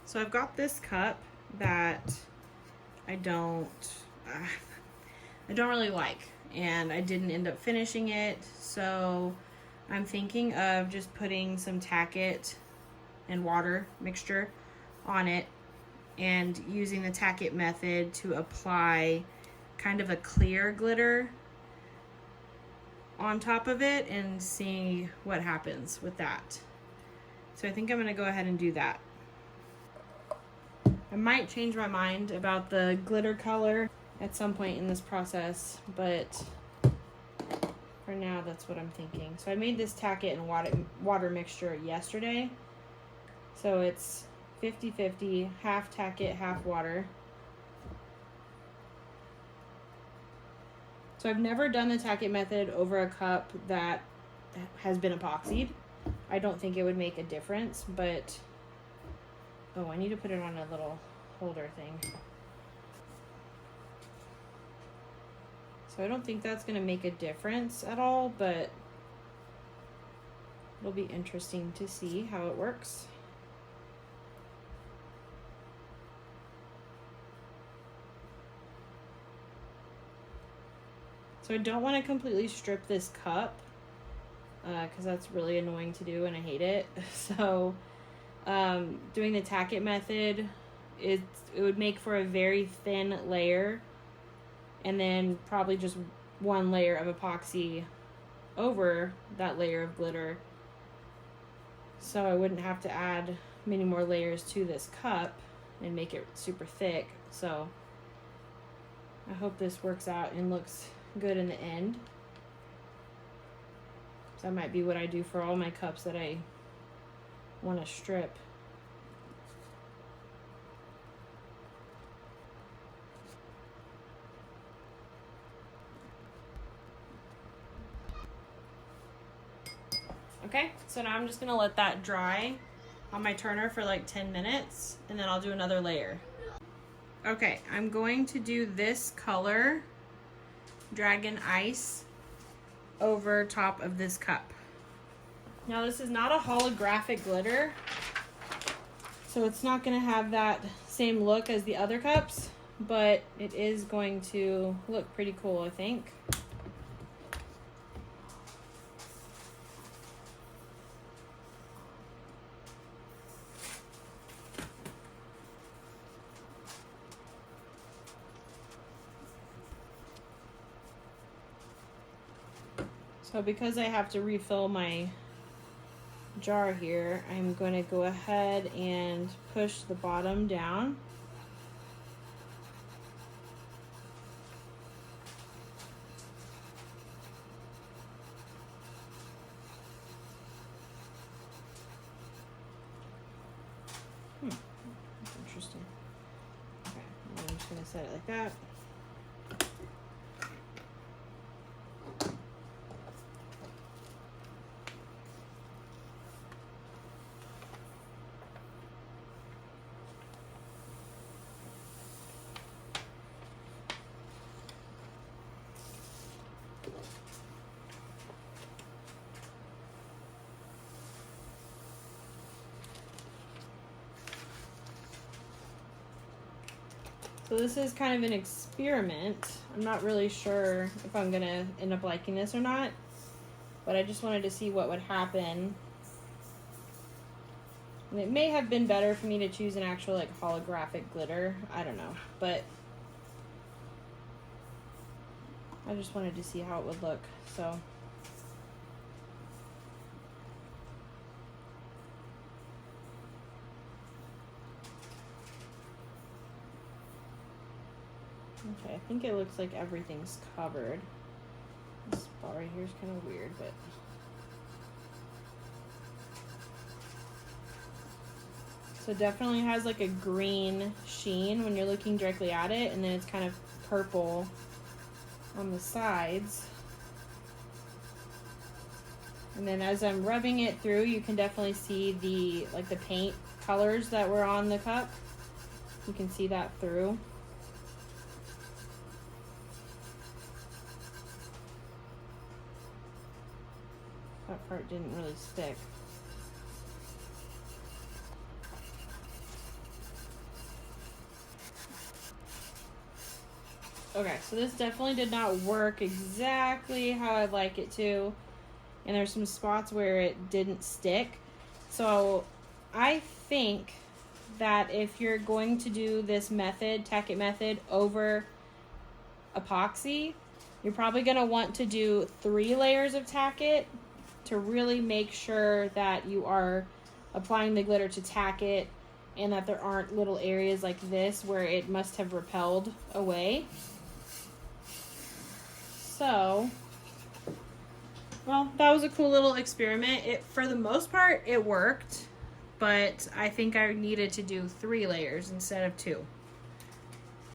So I've got this cup that I don't really like, and I didn't end up finishing it, so I'm thinking of just putting some Tack and water mixture on it and using the Tack method to apply kind of a clear glitter on top of it and see what happens with that. So I think I'm gonna go ahead and do that. I might change my mind about the glitter color at some point in this process, but for now that's what I'm thinking. So I made this Tack and water mixture yesterday. So it's 50-50, half Tack, half water. So I've never done the Tack method over a cup that has been epoxied. I don't think it would make a difference, but oh, I need to put it on a little holder thing. So I don't think that's going to make a difference at all, but it'll be interesting to see how it works. So I don't want to completely strip this cup because that's really annoying to do and I hate it. So doing the Tack method, it would make for a very thin layer and then probably just one layer of epoxy over that layer of glitter. So I wouldn't have to add many more layers to this cup and make it super thick. So I hope this works out and looks good in the end. So that might be what I do for all my cups that I want to strip. Okay, so now I'm just gonna let that dry on my turner for like 10 minutes and then I'll do another layer. Okay, I'm going to do this color, Dragon Ice, over top of this cup. Now this is not a holographic glitter, so it's not gonna have that same look as the other cups, but it is going to look pretty cool, I think. So because I have to refill my jar here, I'm going to go ahead and push the bottom down. That's interesting. Okay, I'm just going to set it like that. So this is kind of an experiment. I'm not really sure if I'm gonna end up liking this or not, but I just wanted to see what would happen. And it may have been better for me to choose an actual like holographic glitter. I don't know, but I just wanted to see how it would look. So okay, I think it looks like everything's covered. This spot right here is kind of weird, but so it definitely has like a green sheen when you're looking directly at it, and then it's kind of purple on the sides. And then as I'm rubbing it through, you can definitely see the like the paint colors that were on the cup. You can see that through. That part didn't really stick. Okay, so this definitely did not work exactly how I'd like it to. And there's some spots where it didn't stick. So I think that if you're going to do this method, Tack It method, over epoxy, you're probably going to want to do 3 layers of Tack It to really make sure that you are applying the glitter to tack it and that there aren't little areas like this where it must have repelled away. So, well, that was a cool little experiment. For the most part, it worked, but I think I needed to do 3 layers instead of 2.